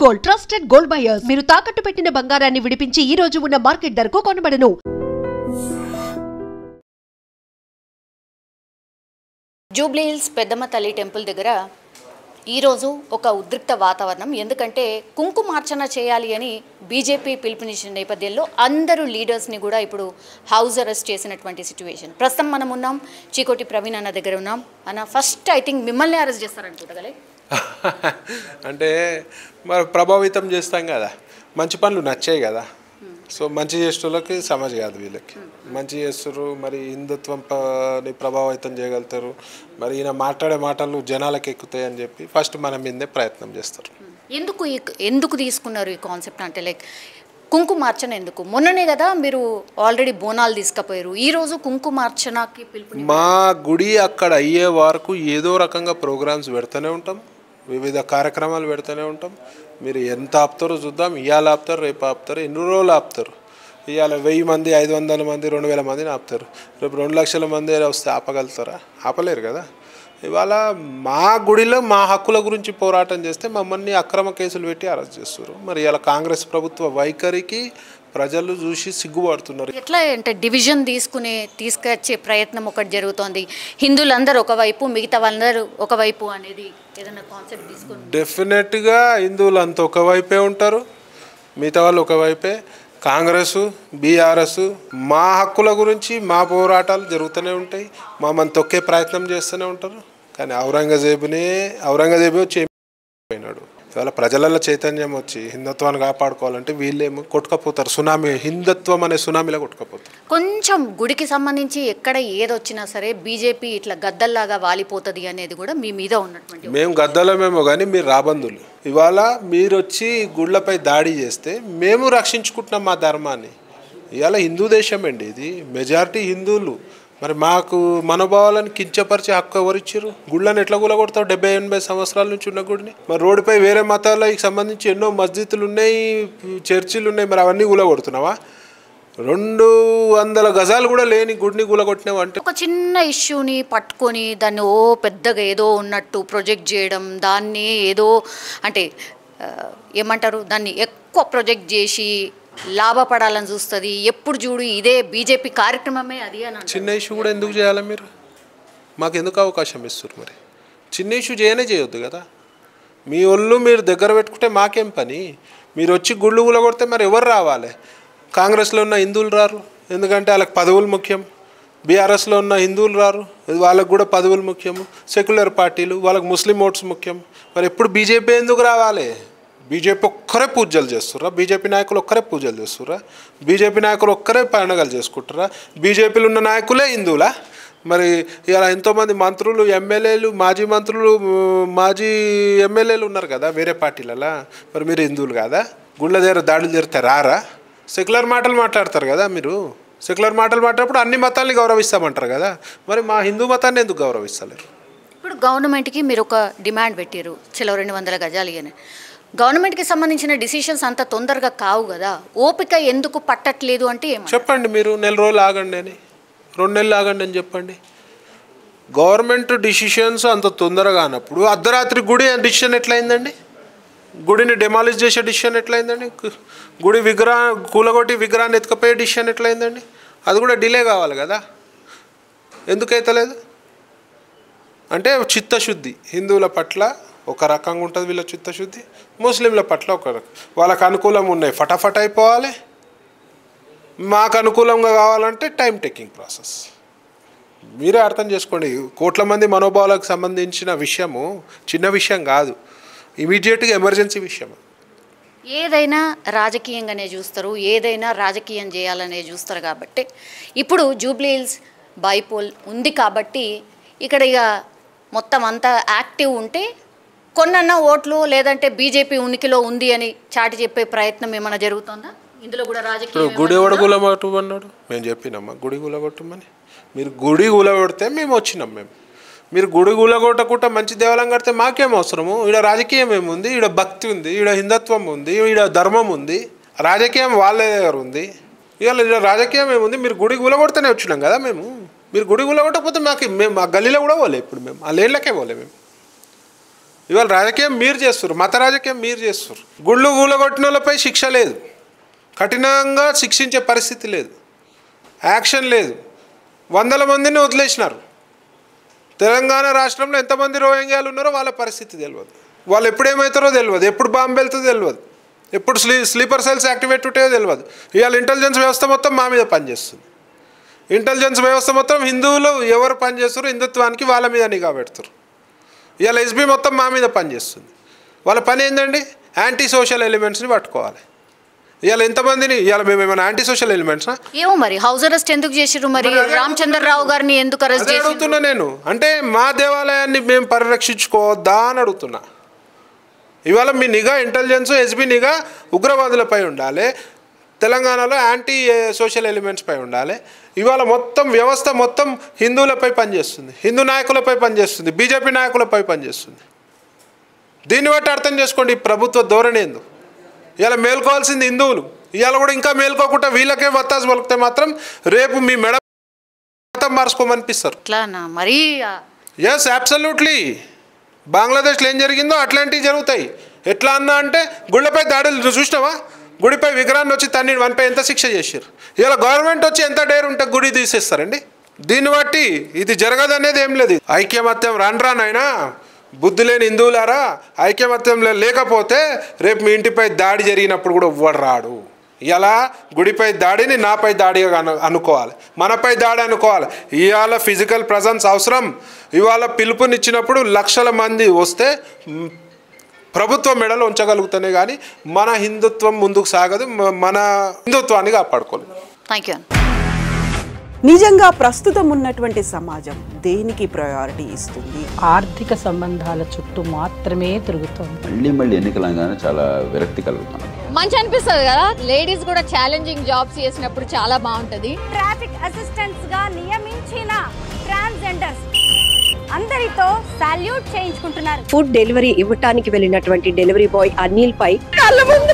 Gold trusted gold buyers మీరు తాకట్టు పెట్టిన బంగారాన్ని విడిపించి ఈ రోజు ఉన్న మార్కెట్ ధరకు కొనబడను. జూబ్లీ హిల్స్ పెద్దమ్మ తల్లి టెంపుల్ దగ్గర ఈరోజు ఒక ఉద్రిక్త వాతావరణం. ఎందుకంటే కుంకుమార్చన చేయాలి అని బీజేపీ పిలుపునిచ్చిన నేపథ్యంలో అందరూ లీడర్స్ని కూడా ఇప్పుడు హౌస్ అరెస్ట్ చేసినటువంటి సిచ్యువేషన్. ప్రస్తుతం మనం ఉన్నాం చీకోటి ప్రవీణ్ అన్న దగ్గర ఉన్నాం. అన్న ఫస్ట్ ఐ థింక్ మిమ్మల్ని అరెస్ట్ చేస్తారనుకుంటా. అంటే మరి ప్రభావితం చేస్తాం కదా, మంచి పనులు నచ్చాయి కదా. సో మంచి చేసేటోళ్ళకి సమాజ్ కాదు, వీళ్ళకి మంచి చేస్తారు. మరి హిందుత్వంని ప్రభావితం చేయగలుగుతారు. మరి ఈయన మాట్లాడే మాటలు జనాలకు ఎక్కుతాయి అని చెప్పి ఫస్ట్ మన మీదే ప్రయత్నం చేస్తారు. ఎందుకు తీసుకున్నారు ఈ కాన్సెప్ట్? అంటే లైక్ కుంకుమార్చన ఎందుకు? మొన్ననే కదా మీరు ఆల్రెడీ బోనాలు తీసుకుపోయారు, ఈరోజు కుంకుమార్చనకి పిలుపు. మా గుడి అక్కడ అయ్యే వరకు ఏదో రకంగా ప్రోగ్రామ్స్ పెడుతూనే ఉంటాం, వివిధ కార్యక్రమాలు పెడుతూనే ఉంటాం. మీరు ఎంత ఆపుతారో చూద్దాం. ఇవాళ ఆపుతారు, రేపు ఆపుతారు, ఎన్ని రోజులు ఆపుతారు. ఇవాళ 1000 మంది, 500 మంది, 2000 మందిని ఆపుతారు. రేపు 2 లక్షల మంది వస్తే ఆపగలుగుతారా? ఆపలేరు కదా. ఇవాళ మా గుడిలో మా హక్కుల గురించి పోరాటం చేస్తే మమ్మల్ని అక్రమ కేసులు పెట్టి అరెస్ట్ చేస్తారు. మరి ఇలా కాంగ్రెస్ ప్రభుత్వ వైఖరికి ప్రజలు చూసి సిగ్గుపడుతున్నారు. ఎట్లా అంటే డివిజన్ తీసుకొచ్చే ప్రయత్నం ఒకటి జరుగుతోంది. హిందువులందరూ ఒకవైపు, మిగతా వాళ్ళందరూ ఒకవైపు అనేది ఏదైనా కాన్సెప్ట్ తీసుకుని డెఫినెట్గా హిందువులు అంతా ఒకవైపే ఉంటారు, మిగతా వాళ్ళు ఒకవైపే. కాంగ్రెస్, బీఆర్ఎస్ మా హక్కుల గురించి మా పోరాటాలు జరుగుతూనే ఉంటాయి, మమ్మల్ని తొక్కే ప్రయత్నం చేస్తూనే ఉంటారు. కానీ ఔరంగజేబే వచ్చి పోయినాడు. ఇవాళ ప్రజలలో చైతన్యం వచ్చి హిందుత్వాన్ని కాపాడుకోవాలంటే వీళ్ళేమో కొట్టుకపోతారు. సునామీ, హిందుత్వం అనే సునామీలో కొట్టుకపోతారు. కొంచెం గుడికి సంబంధించి ఎక్కడ ఏదొచ్చినా సరే బీజేపీ ఇట్లా గద్దల్లాగా వాలిపోతుంది అనేది కూడా మీ మీద ఉన్నటువంటి. మేము గద్దలమేమో కానీ మీరు రాబందులు. ఇవాళ మీరు వచ్చి గుళ్ళపై దాడి చేస్తే మేము రక్షించుకుంటున్నాం మా ధర్మాన్ని. ఇవాళ హిందూ దేశం అండి ఇది, మెజారిటీ హిందువులు. మరి మాకు మనోభావాలను కించపరిచే హక్కు ఎవరిచ్చారు? గుళ్ళని ఎట్లా కూలగొడతావు? 70-80 సంవత్సరాల నుంచి ఉన్న గుడిని. మరి రోడ్డుపై వేరే మతాలకు సంబంధించి ఎన్నో మస్జిద్లు ఉన్నాయి, చర్చిలు ఉన్నాయి, మరి అవన్నీ కూలగొడుతున్నావా? 200 గజాలు కూడా లేని గుడిని కూలగొట్టినావు అంటే. ఒక చిన్న ఇష్యూని పట్టుకొని దాన్ని పెద్దగా ఏదో ఉన్నట్టు ప్రొజెక్ట్ చేయడం, దాన్ని ఏదో అంటే ఏమంటారు, దాన్ని ఎక్కువ ప్రొజెక్ట్ చేసి లాభపడాలని చూస్తుంది. ఎప్పుడు చూడు ఇదే బీజేపీ కార్యక్రమమే అది అని. చిన్న ఇష్యూ కూడా ఎందుకు చేయాలి? మీరు మాకు ఎందుకు అవకాశం ఇస్తారు? మరి చిన్న ఇష్యూ చేయొద్దు కదా. మీ ఒళ్ళు మీరు దగ్గర పెట్టుకుంటే మాకేం పని? మీరు వచ్చి గుళ్ళు కూలగొడితే మరి ఎవరు రావాలి? కాంగ్రెస్లో ఉన్న హిందువులు రారు, ఎందుకంటే వాళ్ళకి పదవులు ముఖ్యం. బీఆర్ఎస్లో ఉన్న హిందువులు రారు, వాళ్ళకు కూడా పదవులు ముఖ్యము. సెక్యులర్ పార్టీలు, వాళ్ళకి ముస్లిం ఓట్స్ ముఖ్యం. మరి ఎప్పుడు బీజేపీ ఎందుకు రావాలి? బీజేపీ ఒక్కరే పూజలు చేస్తుర్రా? బీజేపీ నాయకులు ఒక్కరే పూజలు చేస్తుర్రా? బీజేపీ నాయకులు ఒక్కరే పండుగలు చేసుకుంటారా? బీజేపీలో ఉన్న నాయకులే హిందువులా? మరి ఇలా ఎంతోమంది మంత్రులు, ఎమ్మెల్యేలు, మాజీ మంత్రులు, మాజీ ఎమ్మెల్యేలు ఉన్నారు కదా వేరే పార్టీలలో. మరి మీరు హిందువులు కాదా? గుళ్ళ దగ్గర దాడులు జరిగితే రారా? సెక్యులర్ మాటలు మాట్లాడతారు కదా మీరు. సెక్యులర్ మాటలు మాట్లాడినప్పుడు అన్ని మతాల్ని గౌరవిస్తామంటారు కదా. మరి మా హిందూ మతాన్ని ఎందుకు గౌరవిస్తలేరు? ఇప్పుడు గవర్నమెంట్కి మీరు ఒక డిమాండ్ పెట్టారు, చెలో 200 గజాలు అని. గవర్నమెంట్కి సంబంధించిన డిసిషన్స్ అంత తొందరగా కావు కదా, ఓపిక ఎందుకు పట్టట్లేదు అంటే చెప్పండి. మీరు 1 నెల రోజులు ఆగండి అని, 2 నెలలు ఆగండి అని చెప్పండి. గవర్నమెంట్ డిసిషన్స్ అంత తొందరగా అన్నప్పుడు అర్ధరాత్రి గుడి డిసిషన్ ఎట్లయిందండి? గుడిని డెమాలిష్ చేసే డిసిషన్ ఎట్లయిందండి? గుడి కూలగొట్టి విగ్రహాన్ని ఎత్తుకపోయే డిసిషన్ ఎట్లయిందండి? అది కూడా డిలే కావాలి కదా. ఎందుకైతలేదు? అంటే చిత్తశుద్ధి హిందువుల పట్ల ఒక రకంగా ఉంటుంది వీళ్ళ చిత్తశుద్ధి, ముస్లింల పట్ల ఒక రకం. వాళ్ళకు అనుకూలంగా ఉన్నాయి ఫటాఫట్ అయిపోవాలి, మాకు అనుకూలంగా కావాలంటే టైం టేకింగ్ ప్రాసెస్. మీరే అర్థం చేసుకోండి. కోట్ల మంది మనోభావాలకు సంబంధించిన విషయము చిన్న విషయం కాదు, ఇమీడియట్గా ఎమర్జెన్సీ విషయం. ఏదైనా రాజకీయంగానే చూస్తారు, ఏదైనా రాజకీయం చేయాలనే చూస్తారు. కాబట్టి ఇప్పుడు జూబ్లీ హిల్స్ బైపోల్ ఉంది కాబట్టి ఇక్కడ ఇక మొత్తం అంతా యాక్టివ్ ఉంటే కొన్న ఓట్లు లేదంటే బీజేపీ ఉనికిలో ఉంది అని చాటి చెప్పే ప్రయత్నం ఏమైనా జరుగుతుందా? ఇందులో కూడా రాజకీయం. గుడి ఎవడ కూలగొట్టమన్నాడు? మేము చెప్పినామా గుడి కూలగొట్టమని? మీరు గుడి కూలగొడితే మేము వచ్చినాం. మీరు గుడి కూలగొట్టకుండా మంచి దేవాలయం కడితే మాకేం అవసరము? ఈడ రాజకీయం ఏముంది? ఈడ భక్తి ఉంది, ఈడ హిందుత్వం ఉంది, ఈడ ధర్మం ఉంది. రాజకీయం వాళ్ళ దగ్గర ఉంది. ఇవాళ రాజకీయం ఏముంది? మీరు గుడి కూలగొడితేనే వచ్చినాం కదా మేము. మీరు గుడి కూలగొట్టకపోతే మేము ఆ గల్లీలో కూడా పోలే. ఇప్పుడు మేము ఆ లేన్లకే పోలే. మేము ఇవాళ రాజకీయం మీరు చేస్తారు, మత రాజకీయం మీరు చేస్తారు. గుళ్ళు కూలగొట్టిన వాళ్ళపై శిక్ష లేదు, కఠినంగా శిక్షించే పరిస్థితి లేదు, యాక్షన్ లేదు. 100 మందిని వదిలేసినారు. తెలంగాణ రాష్ట్రంలో ఎంతమంది రోహింగ్యాలు ఉన్నారో వాళ్ళ పరిస్థితి తెలియదు, వాళ్ళు ఎప్పుడు ఏమవుతారో తెలియదు, ఎప్పుడు బాంబు వెళ్తుందో తెలియదు, ఎప్పుడు స్లీపర్ సెల్స్ యాక్టివేట్ ఉంటాయో తెలియదు. ఇవాళ ఇంటెలిజెన్స్ వ్యవస్థ మొత్తం మా మీద పనిచేస్తుంది. ఇంటెలిజెన్స్ వ్యవస్థ మొత్తం హిందువులు ఎవరు పనిచేస్తారో హిందుత్వానికి వాళ్ళ మీద నిఘా పెడతారు. ఇవాళ ఎస్బీ మొత్తం మా మీద పనిచేస్తుంది. వాళ్ళ పని ఏంటండి? యాంటీ సోషల్ ఎలిమెంట్స్ని పట్టుకోవాలి. ఇవాళ ఎంతమందిని, ఇవాళ మేము ఏమైనా యాంటీ సోషల్ ఎలిమెంట్స్నా? ఏమో మరి హౌస్ అరెస్ట్ ఎందుకు చేసిరు? మరి రామచంద్రరావు గారిని ఎందుకు అరెస్ట్ చేసిరు అడుగుతున్నా నేను. అంటే మా దేవాలయాన్ని మేము పరిరక్షించుకోవద్దా అని అడుగుతున్నా. ఇవాళ మీ నిఘా ఇంటెలిజెన్స్ ఎస్బీ నిఘా ఉగ్రవాదులపై ఉండాలి, తెలంగాణలో యాంటీ సోషల్ ఎలిమెంట్స్పై ఉండాలి. ఇవాళ మొత్తం వ్యవస్థ మొత్తం హిందువులపై పనిచేస్తుంది, హిందూ నాయకులపై పనిచేస్తుంది, బీజేపీ నాయకులపై పనిచేస్తుంది. దీన్ని బట్టి అర్థం చేసుకోండి ఈ ప్రభుత్వ ధోరణి ఏందో. ఇవాళ మేల్కోవాల్సింది హిందువులు, ఇవాళ కూడా ఇంకా మేల్కోకుండా వీళ్ళకే వత్తాసు పలికితే మాత్రం రేపు మీ మెడ మార్చుకోమనిపిస్తారు. మరి ఎస్, అబ్సల్యూట్లీ. బంగ్లాదేశ్లో ఏం జరిగిందో అట్లాంటివి జరుగుతాయి. ఎట్లా అన్నా అంటే గుళ్ళపై దాడులు చూసినావా? గుడిపై విగ్రహాన్ని వచ్చి తన్ని వన్పై ఎంత శిక్ష చేశారు. ఇలా గవర్నమెంట్ వచ్చి ఎంత డేర్ ఉంటే గుడి తీసేస్తారండి. దీన్ని బట్టి ఇది జరగదనేది ఏం లేదు. ఐక్యమత్యం రానైనా బుద్ధి లేని హిందువులారా, ఐక్యమత్యంలో లేకపోతే రేపు మీ ఇంటిపై దాడి జరిగినప్పుడు కూడా ఎవ్వడు రాడు. ఇలా గుడిపై దాడిని నాపై దాడిగా అనుకోవాలి, మనపై దాడి అనుకోవాలి. ఇవాళ ఫిజికల్ ప్రజెన్స్ అవసరం. ఇవాళ పిలుపునిచ్చినప్పుడు లక్షల మంది వస్తే ప్రభుత్వం మెడలో ఉంచగలుగుతానే కానీ మన హిందుత్వం ముందుకు సాగదు, మన హిందుత్వాన్ని కాపాడుకోలేదు. Thank you. నిజంగా ప్రస్తుతం ఉన్నటువంటి సమాజం దేనికి ప్రయారిటీ ఇస్తుంది? ఆర్థిక సంబంధాల చుట్టూ మాత్రమే తిరుగుతుంది. మళ్ళీ ఎన్నికలంగానే చాలా విరక్తి కలుగుతాను. మంచి అనిపిస్తుంది కదా, లేడీస్ కూడా ఛాలెంజింగ్ జాబ్స్ చేసినప్పుడు చాలా బాగుంటది. ట్రాఫిక్ అసిస్టెంట్స్ గా నియమించిన ట్రాన్స్జెండర్స్ అందరితో సాల్యూట్ చేయించుకుంటున్నారు. ఫుడ్ డెలివరీ ఇవ్వటానికి వెళ్ళినటువంటి డెలివరీ బాయ్ అనిల్ పై కళ్ళ ముందు